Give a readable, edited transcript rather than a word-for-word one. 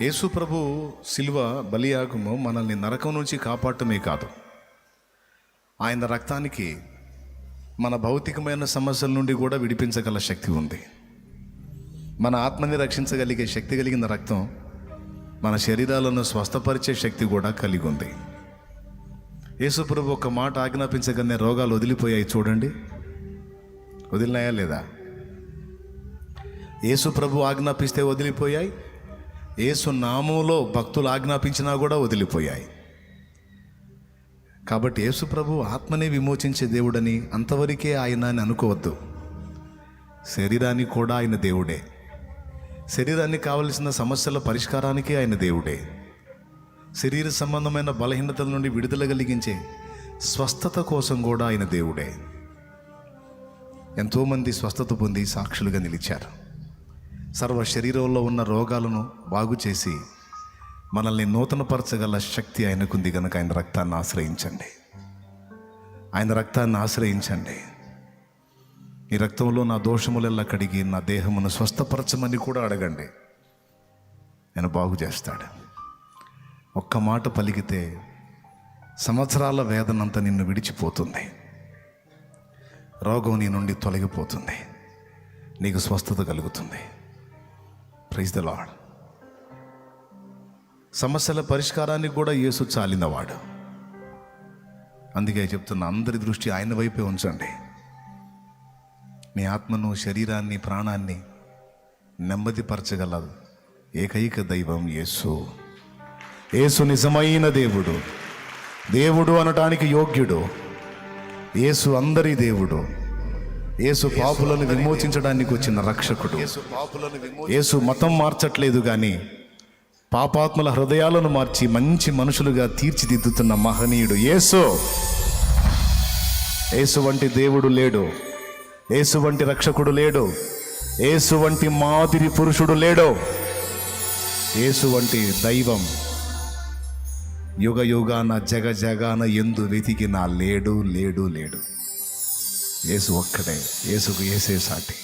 యేసు ప్రభు శిలువ బలియాగము మనల్ని నరకం నుంచి కాపాడటమే కాదు, ఆయన రక్తానికి మన భౌతికమైన సమస్యల నుండి కూడా విడిపించగల శక్తి ఉంది. మన ఆత్మని రక్షించగలిగే శక్తి కలిగిన రక్తం మన శరీరాలను స్వస్థపరిచే శక్తి కూడా కలిగి ఉంది. యేసు ప్రభు ఒక మాట ఆజ్ఞాపించగానే రోగాలు వదిలిపోయాయి. చూడండి, వదిలినాయా లేదా? యేసు ప్రభు ఆజ్ఞాపిస్తే వదిలిపోయాయి. యేసు నామంలో భక్తులు ఆజ్ఞాపించినా కూడా వదిలిపోయాయి. కాబట్టి యేసు ప్రభు ఆత్మనే విమోచించే దేవుడని అంతవరకే ఆయన అని అనుకోవద్దు. శరీరానికి కూడా ఆయన దేవుడే. శరీరానికి కావలసిన సమస్యల పరిష్కారానికి ఆయన దేవుడే. శరీర సంబంధమైన బలహీనతల నుండి విడుదల కలిగించే స్వస్థత కోసం కూడా ఆయన దేవుడే. ఎంతోమంది స్వస్థత పొంది సాక్షులుగా నిలిచారు. సర్వ శరీరంలో ఉన్న రోగాలను బాగు చేసి మనల్ని నూతనపరచగల శక్తి ఆయనకుంది కనుక ఆయన రక్తాన్ని ఆశ్రయించండి. ఆయన రక్తాన్ని ఆశ్రయించండి. ఈ రక్తంలో నా దోషములెల్లా కడిగి నా దేహమును స్వస్థపరచమని కూడా అడగండి. ఆయన బాగు చేస్తాడు. ఒక్క మాట పలికితే సంవత్సరాల వేదనంతా నిన్ను విడిచిపోతుంది. రోగం నీ నుండి తొలగిపోతుంది. నీకు స్వస్థత కలుగుతుంది. Praise the Lord. సమస్యల పరిష్కారానికి కూడా యేసు చాలినవాడు. అందుకే చెప్తున్నా, అందరి దృష్టి ఆయన వైపే ఉంచండి. మీ ఆత్మను, శరీరాన్ని, ప్రాణాన్ని నెమ్మదిపరచగల ఏకైక దైవం యేసు. యేసు నిజమైన దేవుడు. దేవుడు అనటానికి యోగ్యుడు. యేసు అందరి దేవుడు. యేసు పాపులను విమోచించడానికి వచ్చిన రక్షకుడు. యేసు మతం మార్చట్లేదు కానీ పాపాత్మల హృదయాలను మార్చి మంచి మనుషులుగా తీర్చిదిద్దుతున్న మహనీయుడు యేసు. యేసు వంటి దేవుడు లేడు. యేసు వంటి రక్షకుడు లేడు. యేసు వంటి మాదిరి పురుషుడు లేడు. యేసు వంటి దైవం యుగ యుగాన జగ జగాన ఎందు వెతికినా లేడు లేడు లేడు. యేసు ఒక్కడే. యేసుకు యేసే సాటి.